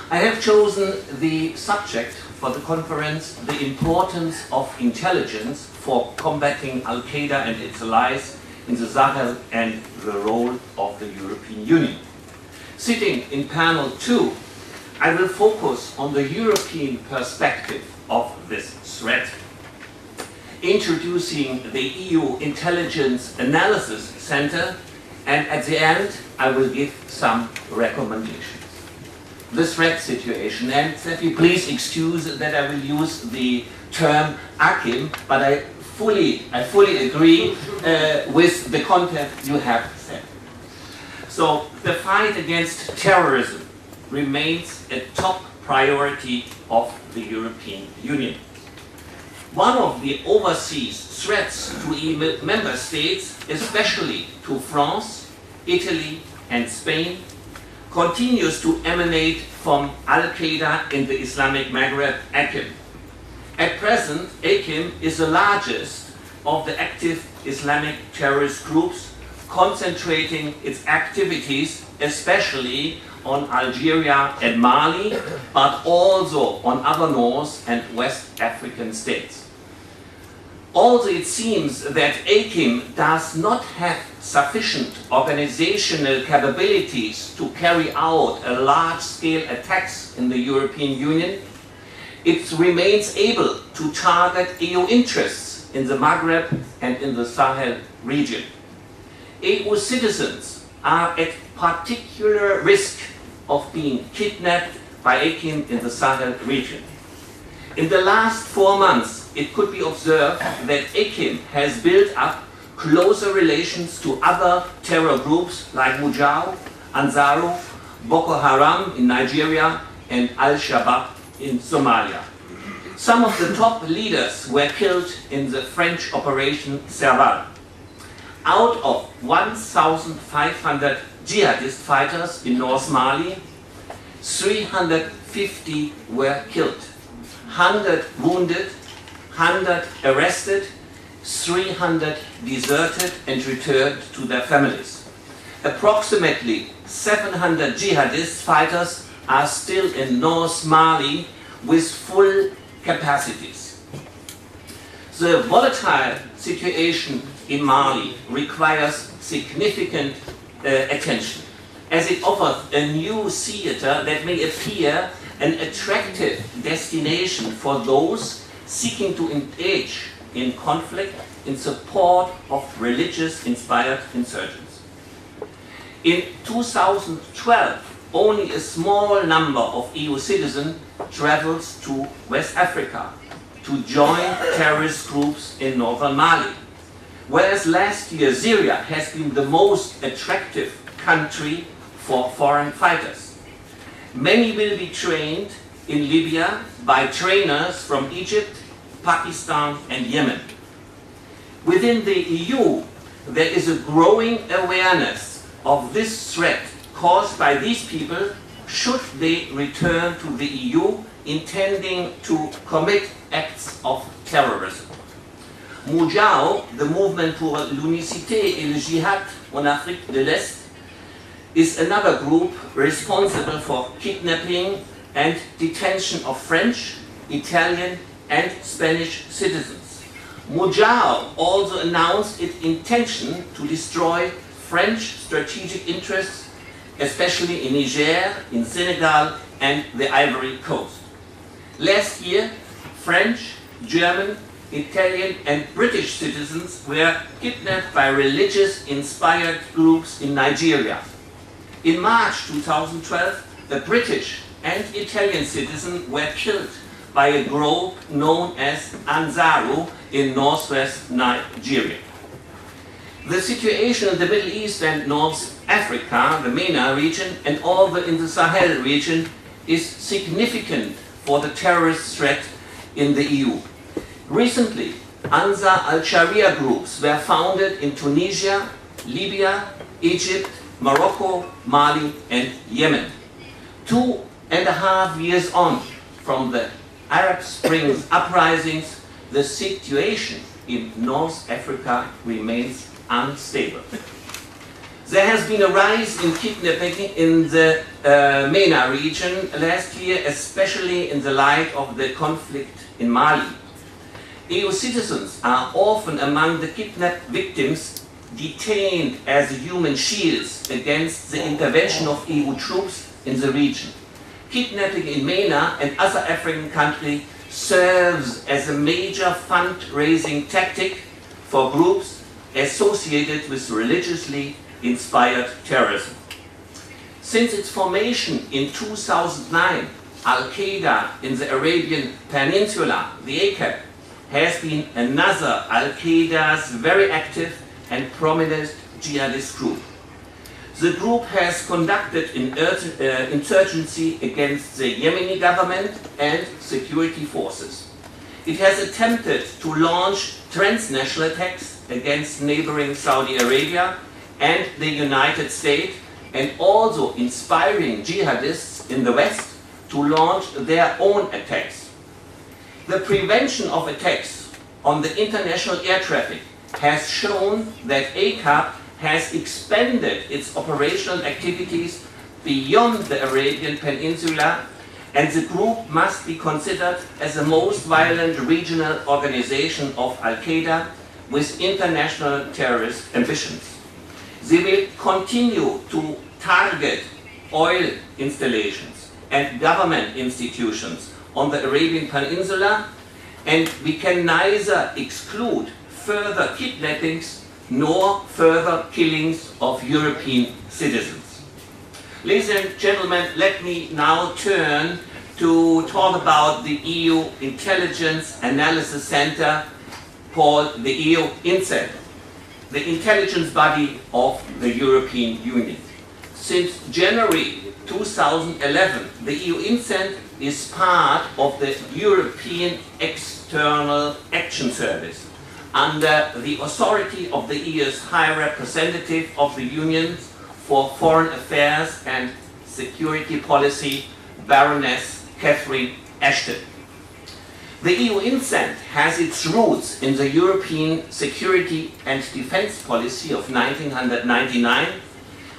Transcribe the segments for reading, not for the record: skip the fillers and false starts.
I have chosen the subject for the conference, the importance of intelligence for combating Al-Qaeda and its allies in the Sahel and the role of the European Union. Sitting in panel 2, I will focus on the European perspective of this threat, introducing the EU Intelligence Analysis Center, and at the end I will give some recommendations. The threat situation, and Steffi, please excuse that I will use the term AKIM, but I fully agree with the content you have said. So the fight against terrorism remains a top priority of the European Union. One of the overseas threats to EU member states, especially to France, Italy and Spain, continues to emanate from Al-Qaeda in the Islamic Maghreb, AKIM. At present, AKIM is the largest of the active Islamic terrorist groups, concentrating its activities especially on Algeria and Mali, but also on other North and West African states. Also, it seems that AKIM does not have sufficient organizational capabilities to carry out a large-scale attacks in the European Union. It remains able to target EU interests in the Maghreb and in the Sahel region. EU citizens are at particular risk of being kidnapped by AKIM in the Sahel region. In the last 4 months, it could be observed that AKIM has built up closer relations to other terror groups like Mujahid, Ansaru, Boko Haram in Nigeria, and Al-Shabaab in Somalia. Some of the top leaders were killed in the French Operation Ce.S.I. Out of 1,500 jihadist fighters in North Mali, 350 were killed, 100 wounded, 100 arrested, 300 deserted and returned to their families. Approximately 700 jihadist fighters are still in North Mali with full capacities. The volatile situation in Mali requires significant attention, as it offers a new theater that may appear an attractive destination for those seeking to engage in conflict in support of religious-inspired insurgents. In 2012, only a small number of EU citizens travels to West Africa to join terrorist groups in northern Mali, whereas last year Syria has been the most attractive country for foreign fighters. Many will be trained in Libya by trainers from Egypt, Pakistan and Yemen. Within the EU, there is a growing awareness of this threat caused by these people should they return to the EU intending to commit acts of terrorism. Mujahid, the Movement pour l'Unicité et le Jihad en Afrique de l'Est, is another group responsible for kidnapping and detention of French, Italian and Spanish citizens. Mujahid also announced its intention to destroy French strategic interests, especially in Niger, in Senegal and the Ivory Coast. Last year, French, German, Italian and British citizens were kidnapped by religious-inspired groups in Nigeria. In March 2012, a British and Italian citizen were killed by a group known as Ansaru in northwest Nigeria. The situation in the Middle East and North Africa, the MENA region, and all in the Sahel region is significant for the terrorist threat in the EU. Recently, Ansar al-Sharia groups were founded in Tunisia, Libya, Egypt, Morocco, Mali and Yemen. 2.5 years on from the Arab Spring uprisings, the situation in North Africa remains unstable. There has been a rise in kidnapping in the MENA region last year, especially in the light of the conflict in Mali. EU citizens are often among the kidnapped victims, detained as human shields against the intervention of EU troops in the region. Kidnapping in MENA and other African countries serves as a major fundraising tactic for groups associated with religiously inspired terrorism. Since its formation in 2009, Al-Qaeda in the Arabian Peninsula, the ACAP, has been another Al-Qaeda's very active and prominent jihadist group. The group has conducted insurgency against the Yemeni government and security forces. It has attempted to launch transnational attacks against neighboring Saudi Arabia and the United States, and also inspiring jihadists in the West to launch their own attacks. The prevention of attacks on the international air traffic has shown that ACAP has expanded its operational activities beyond the Arabian Peninsula, and the group must be considered as the most violent regional organization of Al-Qaeda with international terrorist ambitions. They will continue to target oil installations and government institutions on the Arabian Peninsula, and we can neither exclude further kidnappings nor further killings of European citizens. Ladies and gentlemen, let me now turn to talk about the EU Intelligence Analysis Center, called the EU INCENT, the intelligence body of the European Union. Since January 2011, the EU INCENT is part of the European External Action Service, under the authority of the EU's High Representative of the Union for Foreign Affairs and Security Policy, Baroness Catherine Ashton. The EU INCENT has its roots in the European Security and Defense Policy of 1999,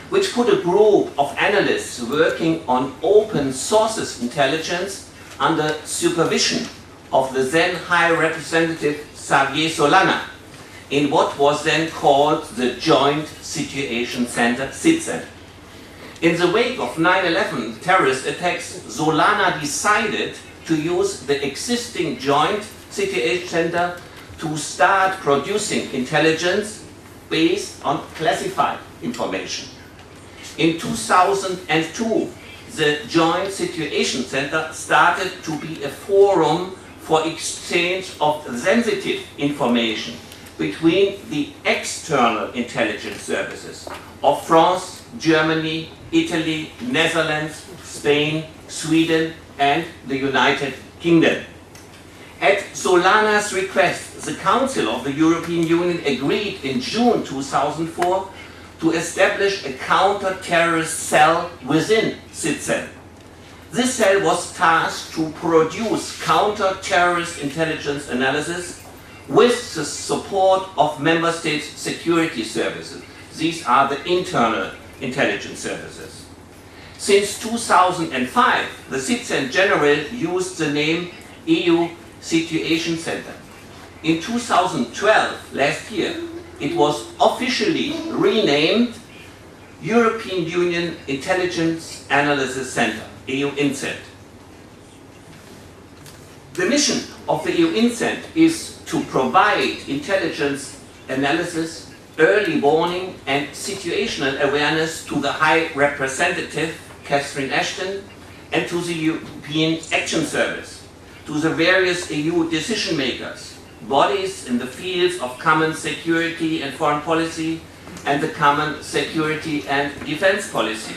which put a group of analysts working on open sources intelligence under supervision of the then High Representative Xavier Solana in what was then called the Joint Situation Center, Ce.S.I. In the wake of 9/11 terrorist attacks, Solana decided to use the existing Joint Situation Center to start producing intelligence based on classified information. In 2002, the Joint Situation Center started to be a forum for exchange of sensitive information between the external intelligence services of France, Germany, Italy, Netherlands, Spain, Sweden, and the United Kingdom. At Solana's request, the Council of the European Union agreed in June 2004 to establish a counter-terrorist cell within Ce.S.I. This cell was tasked to produce counter-terrorist intelligence analysis with the support of member states' security services. These are the internal intelligence services. Since 2005, the Ce.S.I. in general used the name EU Situation Center. In 2012, last year, it was officially renamed European Union Intelligence Analysis Center, EU INCENT. The mission of the EU INCENT is to provide intelligence analysis, early warning and situational awareness to the High Representative Catherine Ashton and to the European Action Service, to the various EU decision makers, bodies in the fields of common security and foreign policy and the common security and defense policy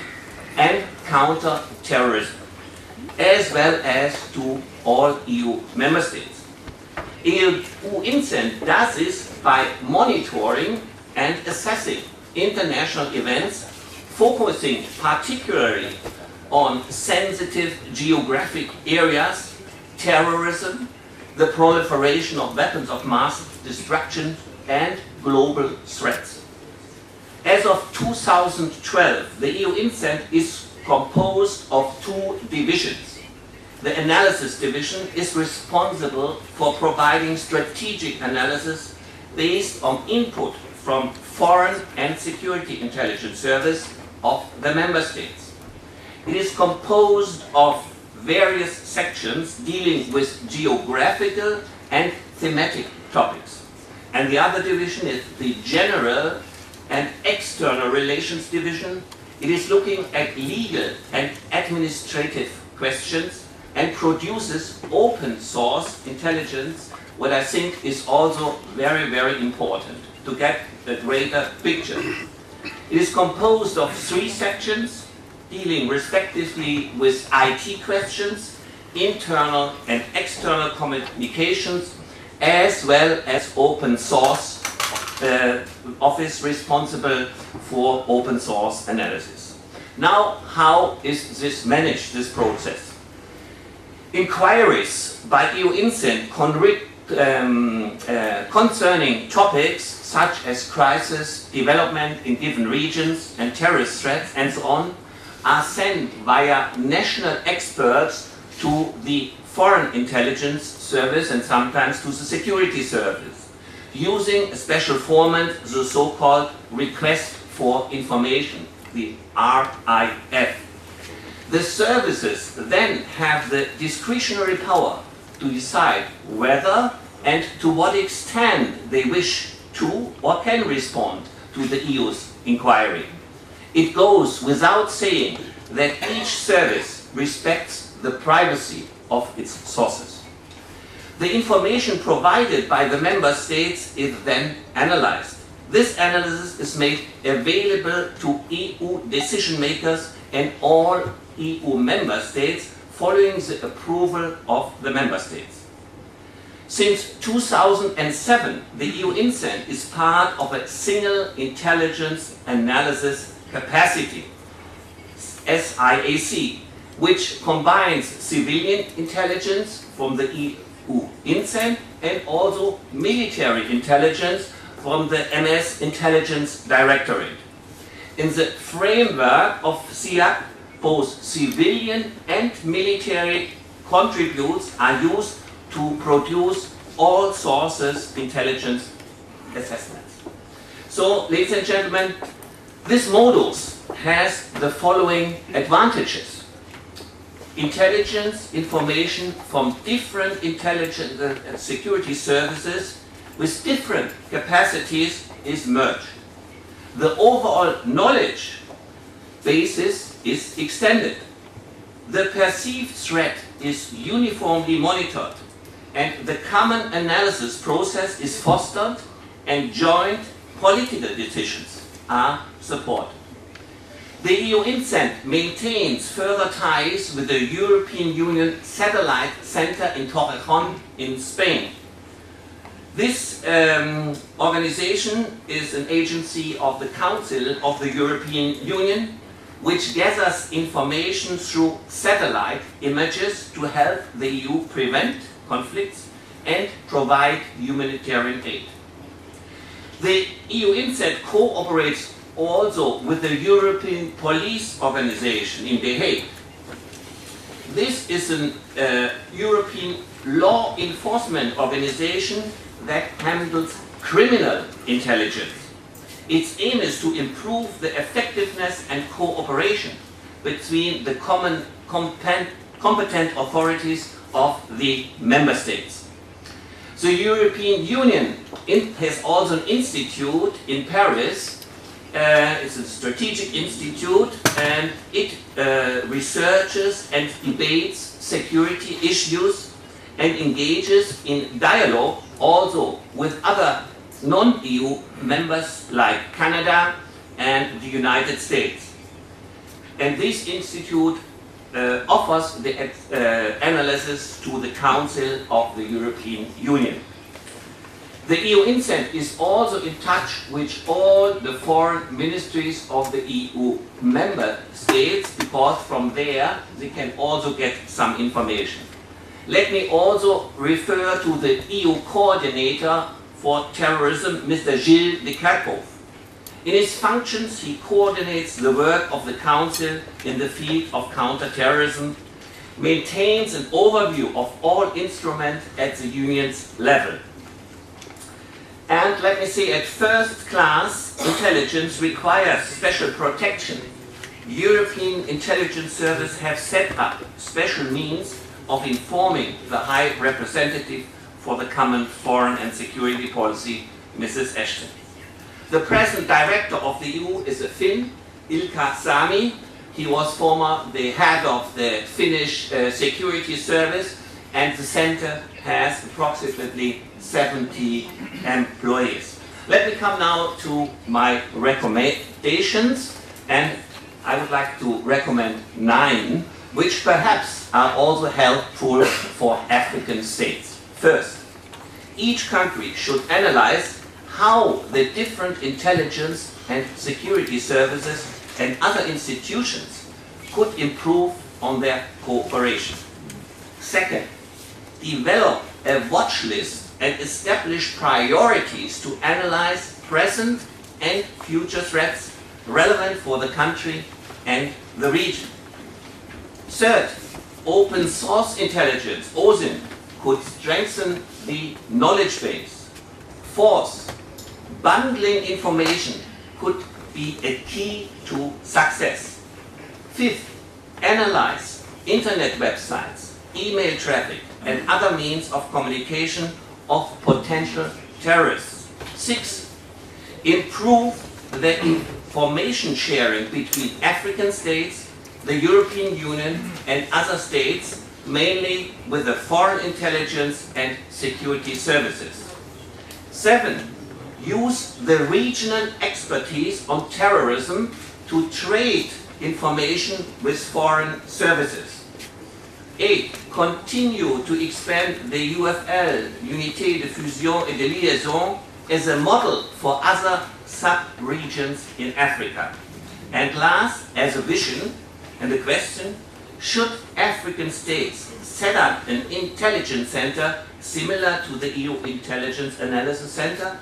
and counter-terrorism, as well as to all EU member states. EU INCENT does this by monitoring and assessing international events, focusing particularly on sensitive geographic areas, terrorism, the proliferation of weapons of mass destruction, and global threats. As of 2012, the EU INCENT is composed of two divisions. The analysis division is responsible for providing strategic analysis based on input from foreign and security intelligence service of the member states. It is composed of various sections dealing with geographical and thematic topics. And the other division is the general and external relations division. It is looking at legal and administrative questions and produces open source intelligence, what I think is also very, very important to get a greater picture. It is composed of three sections dealing respectively with IT questions, internal and external communications, as well as open source, office responsible for open source analysis. Now, how is this managed, this process? Inquiries by EU INCENT concerning topics such as crisis, development in given regions and terrorist threats and so on are sent via national experts to the foreign intelligence service and sometimes to the security service, using a special format, the so-called request for information, the RIF. The services then have the discretionary power to decide whether and to what extent they wish to or can respond to the EU's inquiry. It goes without saying that each service respects the privacy of its sources. The information provided by the member states is then analyzed. This analysis is made available to EU decision makers and all EU member states following the approval of the member states. Since 2007, the EU INCENT is part of a single intelligence analysis capacity, SIAC, which combines civilian intelligence from the EU INCENT and also military intelligence from the MS Intelligence Directorate. In the framework of SIAC, both civilian and military contributes are used to produce all sources intelligence assessments. So, ladies and gentlemen, this modus has the following advantages. Intelligence information from different intelligence and security services with different capacities is merged. The overall knowledge basis is extended. The perceived threat is uniformly monitored, and the common analysis process is fostered, and joint political decisions are supported. The EU INCENT maintains further ties with the European Union Satellite Center in Torrejón in Spain. This organization is an agency of the Council of the European Union, which gathers information through satellite images to help the EU prevent conflicts and provide humanitarian aid. The EU INCENT cooperates also with the European Police Organization in The Hague. This is a European law enforcement organization that handles criminal intelligence. Its aim is to improve the effectiveness and cooperation between the competent authorities of the member states. The European Union has also an institute in Paris. It's a strategic institute, and it researches and debates security issues and engages in dialogue also with other non-EU members like Canada and the United States. And this institute offers the analysis to the Council of the European Union. The EU INCENT is also in touch with all the foreign ministries of the EU member states, because from there they can also get some information. Let me also refer to the EU coordinator for terrorism, Mr. Gilles de Kerkhoff. In his functions, he coordinates the work of the Council in the field of counterterrorism, maintains an overview of all instruments at the Union's level. And let me say, at first class, intelligence requires special protection. European intelligence services have set up special means of informing the High Representative for the Common Foreign and Security Policy, Mrs. Ashton. The present director of the EU is a Finn, Ilkka Sami. He was former the head of the Finnish security service, and the center has approximately 70 employees. Let me come now to my recommendations, and I would like to recommend 9, which perhaps are also helpful for African states. First, each country should analyze how the different intelligence and security services and other institutions could improve on their cooperation. Second, develop a watch list and establish priorities to analyze present and future threats relevant for the country and the region. Third, open source intelligence, OSINT, could strengthen the knowledge base. Fourth, bundling information could be a key to success. Fifth, analyze internet websites, email traffic, and other means of communication of potential terrorists. Sixth, improve the information sharing between African states, the European Union, and other states, mainly with the foreign intelligence and security services. 7. Use the regional expertise on terrorism to trade information with foreign services. 8. Continue to expand the UFL, Unité de Fusion et de Liaison, as a model for other sub-regions in Africa. And last, as a vision and a question, should African states set up an intelligence center similar to the EU Intelligence Analysis Center?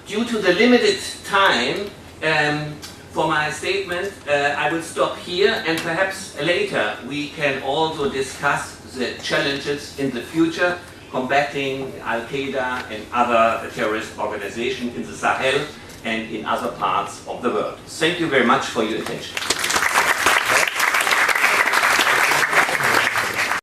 Due to the limited time for my statement, I will stop here, and perhaps later we can also discuss the challenges in the future combating Al-Qaeda and other terrorist organizations in the Sahel and in other parts of the world. Thank you very much for your attention.